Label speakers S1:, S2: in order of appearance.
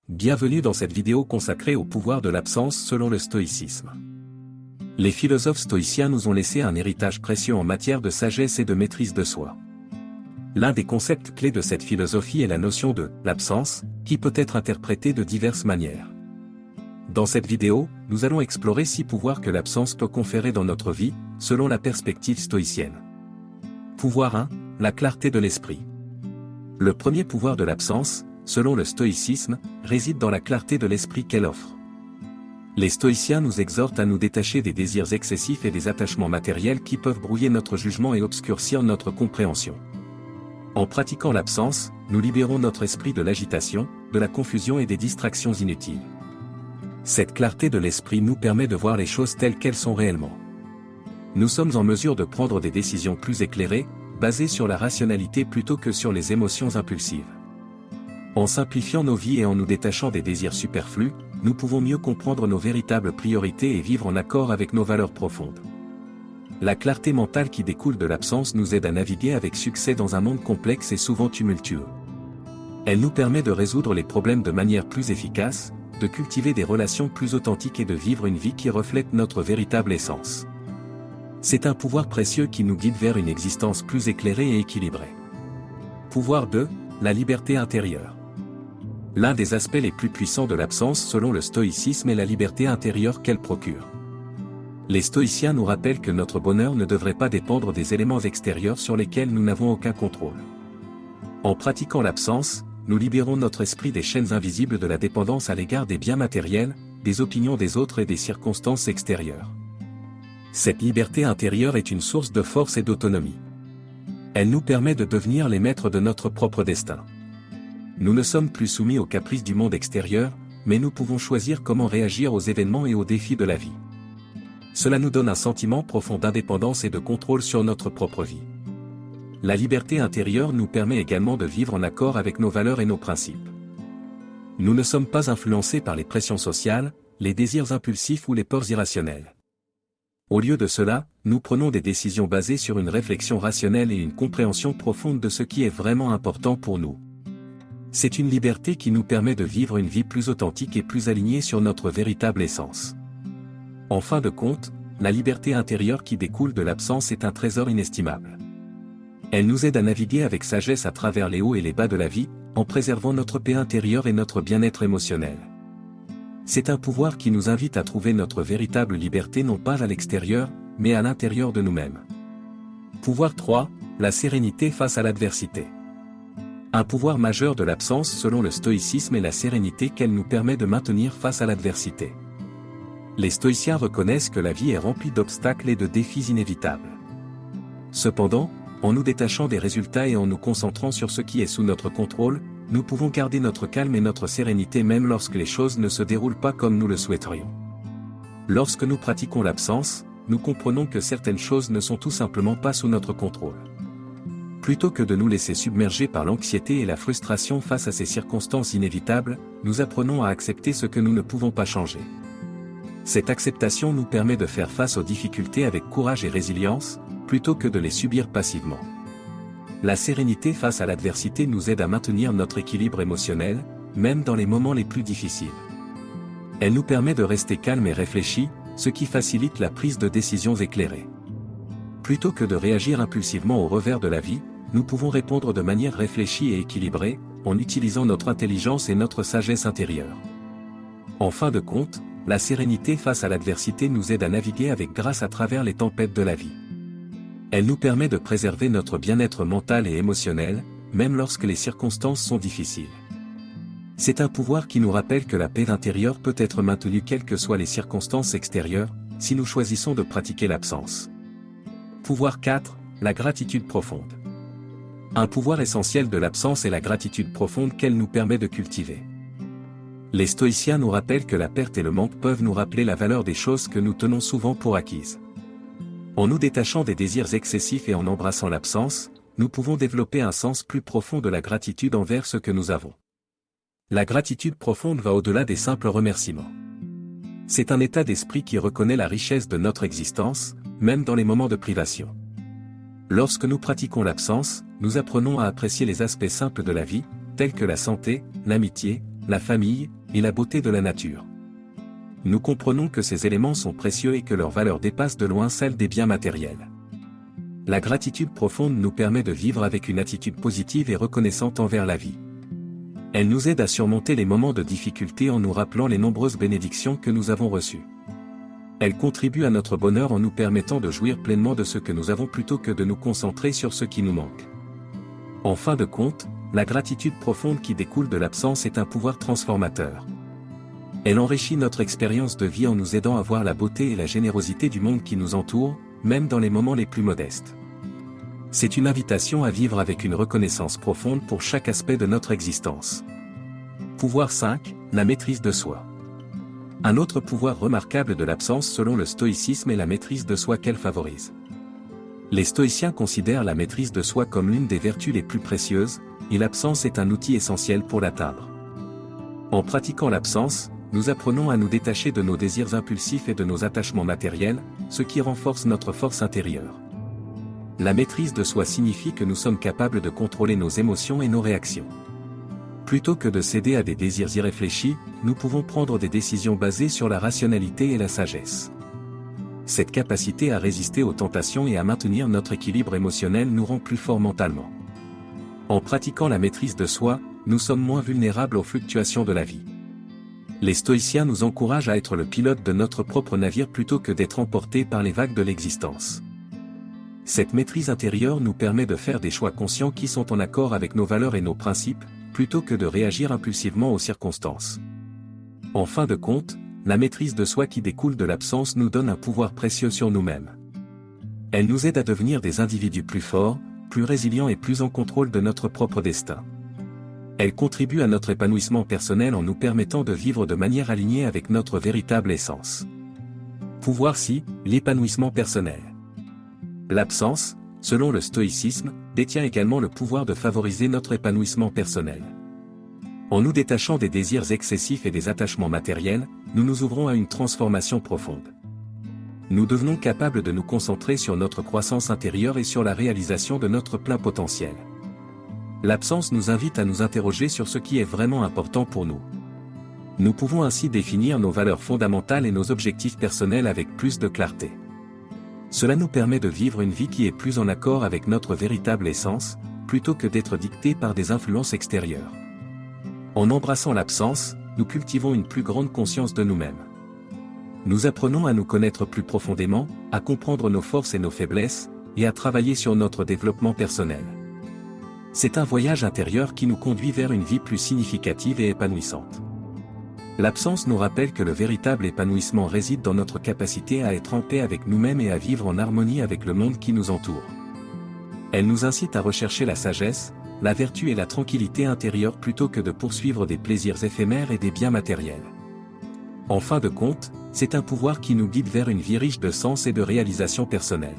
S1: Bienvenue dans cette vidéo consacrée au pouvoir de l'absence selon le stoïcisme. Les philosophes stoïciens nous ont laissé un héritage précieux en matière de sagesse et de maîtrise de soi. L'un des concepts clés de cette philosophie est la notion de l'absence, qui peut être interprétée de diverses manières. Dans cette vidéo, nous allons explorer 6 pouvoirs que l'absence peut conférer dans notre vie, selon la perspective stoïcienne. Pouvoir 1, la clarté de l'esprit. Le premier pouvoir de l'absence, selon le stoïcisme, réside dans la clarté de l'esprit qu'elle offre. Les stoïciens nous exhortent à nous détacher des désirs excessifs et des attachements matériels qui peuvent brouiller notre jugement et obscurcir notre compréhension. En pratiquant l'absence, nous libérons notre esprit de l'agitation, de la confusion et des distractions inutiles. Cette clarté de l'esprit nous permet de voir les choses telles qu'elles sont réellement. Nous sommes en mesure de prendre des décisions plus éclairées, basées sur la rationalité plutôt que sur les émotions impulsives. En simplifiant nos vies et en nous détachant des désirs superflus, nous pouvons mieux comprendre nos véritables priorités et vivre en accord avec nos valeurs profondes. La clarté mentale qui découle de l'absence nous aide à naviguer avec succès dans un monde complexe et souvent tumultueux. Elle nous permet de résoudre les problèmes de manière plus efficace, de cultiver des relations plus authentiques et de vivre une vie qui reflète notre véritable essence. C'est un pouvoir précieux qui nous guide vers une existence plus éclairée et équilibrée. Pouvoir 2, la liberté intérieure. L'un des aspects les plus puissants de l'absence selon le stoïcisme est la liberté intérieure qu'elle procure. Les stoïciens nous rappellent que notre bonheur ne devrait pas dépendre des éléments extérieurs sur lesquels nous n'avons aucun contrôle. En pratiquant l'absence, nous libérons notre esprit des chaînes invisibles de la dépendance à l'égard des biens matériels, des opinions des autres et des circonstances extérieures. Cette liberté intérieure est une source de force et d'autonomie. Elle nous permet de devenir les maîtres de notre propre destin. Nous ne sommes plus soumis aux caprices du monde extérieur, mais nous pouvons choisir comment réagir aux événements et aux défis de la vie. Cela nous donne un sentiment profond d'indépendance et de contrôle sur notre propre vie. La liberté intérieure nous permet également de vivre en accord avec nos valeurs et nos principes. Nous ne sommes pas influencés par les pressions sociales, les désirs impulsifs ou les peurs irrationnelles. Au lieu de cela, nous prenons des décisions basées sur une réflexion rationnelle et une compréhension profonde de ce qui est vraiment important pour nous. C'est une liberté qui nous permet de vivre une vie plus authentique et plus alignée sur notre véritable essence. En fin de compte, la liberté intérieure qui découle de l'absence est un trésor inestimable. Elle nous aide à naviguer avec sagesse à travers les hauts et les bas de la vie, en préservant notre paix intérieure et notre bien-être émotionnel. C'est un pouvoir qui nous invite à trouver notre véritable liberté non pas à l'extérieur, mais à l'intérieur de nous-mêmes. Pouvoir 3, la sérénité face à l'adversité. Un pouvoir majeur de l'absence selon le stoïcisme est la sérénité qu'elle nous permet de maintenir face à l'adversité. Les stoïciens reconnaissent que la vie est remplie d'obstacles et de défis inévitables. Cependant, en nous détachant des résultats et en nous concentrant sur ce qui est sous notre contrôle, nous pouvons garder notre calme et notre sérénité même lorsque les choses ne se déroulent pas comme nous le souhaiterions. Lorsque nous pratiquons l'absence, nous comprenons que certaines choses ne sont tout simplement pas sous notre contrôle. Plutôt que de nous laisser submerger par l'anxiété et la frustration face à ces circonstances inévitables, nous apprenons à accepter ce que nous ne pouvons pas changer. Cette acceptation nous permet de faire face aux difficultés avec courage et résilience, plutôt que de les subir passivement. La sérénité face à l'adversité nous aide à maintenir notre équilibre émotionnel, même dans les moments les plus difficiles. Elle nous permet de rester calme et réfléchi, ce qui facilite la prise de décisions éclairées. Plutôt que de réagir impulsivement au revers de la vie, nous pouvons répondre de manière réfléchie et équilibrée, en utilisant notre intelligence et notre sagesse intérieure. En fin de compte, la sérénité face à l'adversité nous aide à naviguer avec grâce à travers les tempêtes de la vie. Elle nous permet de préserver notre bien-être mental et émotionnel, même lorsque les circonstances sont difficiles. C'est un pouvoir qui nous rappelle que la paix intérieure peut être maintenue quelles que soient les circonstances extérieures, si nous choisissons de pratiquer l'absence. Pouvoir 4, la gratitude profonde. Un pouvoir essentiel de l'absence est la gratitude profonde qu'elle nous permet de cultiver. Les stoïciens nous rappellent que la perte et le manque peuvent nous rappeler la valeur des choses que nous tenons souvent pour acquises. En nous détachant des désirs excessifs et en embrassant l'absence, nous pouvons développer un sens plus profond de la gratitude envers ce que nous avons. La gratitude profonde va au-delà des simples remerciements. C'est un état d'esprit qui reconnaît la richesse de notre existence, même dans les moments de privation. Lorsque nous pratiquons l'absence, nous apprenons à apprécier les aspects simples de la vie, tels que la santé, l'amitié, la famille, et la beauté de la nature. Nous comprenons que ces éléments sont précieux et que leur valeur dépasse de loin celle des biens matériels. La gratitude profonde nous permet de vivre avec une attitude positive et reconnaissante envers la vie. Elle nous aide à surmonter les moments de difficulté en nous rappelant les nombreuses bénédictions que nous avons reçues. Elle contribue à notre bonheur en nous permettant de jouir pleinement de ce que nous avons plutôt que de nous concentrer sur ce qui nous manque. En fin de compte, la gratitude profonde qui découle de l'absence est un pouvoir transformateur. Elle enrichit notre expérience de vie en nous aidant à voir la beauté et la générosité du monde qui nous entoure, même dans les moments les plus modestes. C'est une invitation à vivre avec une reconnaissance profonde pour chaque aspect de notre existence. Pouvoir 5, la maîtrise de soi. Un autre pouvoir remarquable de l'absence selon le stoïcisme est la maîtrise de soi qu'elle favorise. Les stoïciens considèrent la maîtrise de soi comme l'une des vertus les plus précieuses, et l'absence est un outil essentiel pour l'atteindre. En pratiquant l'absence, nous apprenons à nous détacher de nos désirs impulsifs et de nos attachements matériels, ce qui renforce notre force intérieure. La maîtrise de soi signifie que nous sommes capables de contrôler nos émotions et nos réactions. Plutôt que de céder à des désirs irréfléchis, nous pouvons prendre des décisions basées sur la rationalité et la sagesse. Cette capacité à résister aux tentations et à maintenir notre équilibre émotionnel nous rend plus forts mentalement. En pratiquant la maîtrise de soi, nous sommes moins vulnérables aux fluctuations de la vie. Les stoïciens nous encouragent à être le pilote de notre propre navire plutôt que d'être emportés par les vagues de l'existence. Cette maîtrise intérieure nous permet de faire des choix conscients qui sont en accord avec nos valeurs et nos principes, plutôt que de réagir impulsivement aux circonstances. En fin de compte, la maîtrise de soi qui découle de l'absence nous donne un pouvoir précieux sur nous-mêmes. Elle nous aide à devenir des individus plus forts, plus résilients et plus en contrôle de notre propre destin. Elle contribue à notre épanouissement personnel en nous permettant de vivre de manière alignée avec notre véritable essence. Pouvoir 6, l'épanouissement personnel. L'absence, selon le stoïcisme, détient également le pouvoir de favoriser notre épanouissement personnel. En nous détachant des désirs excessifs et des attachements matériels, nous nous ouvrons à une transformation profonde. Nous devenons capables de nous concentrer sur notre croissance intérieure et sur la réalisation de notre plein potentiel. L'absence nous invite à nous interroger sur ce qui est vraiment important pour nous. Nous pouvons ainsi définir nos valeurs fondamentales et nos objectifs personnels avec plus de clarté. Cela nous permet de vivre une vie qui est plus en accord avec notre véritable essence, plutôt que d'être dictée par des influences extérieures. En embrassant l'absence, nous cultivons une plus grande conscience de nous-mêmes. Nous apprenons à nous connaître plus profondément, à comprendre nos forces et nos faiblesses, et à travailler sur notre développement personnel. C'est un voyage intérieur qui nous conduit vers une vie plus significative et épanouissante. L'absence nous rappelle que le véritable épanouissement réside dans notre capacité à être en paix avec nous-mêmes et à vivre en harmonie avec le monde qui nous entoure. Elle nous incite à rechercher la sagesse, la vertu et la tranquillité intérieure plutôt que de poursuivre des plaisirs éphémères et des biens matériels. En fin de compte, c'est un pouvoir qui nous guide vers une vie riche de sens et de réalisation personnelle.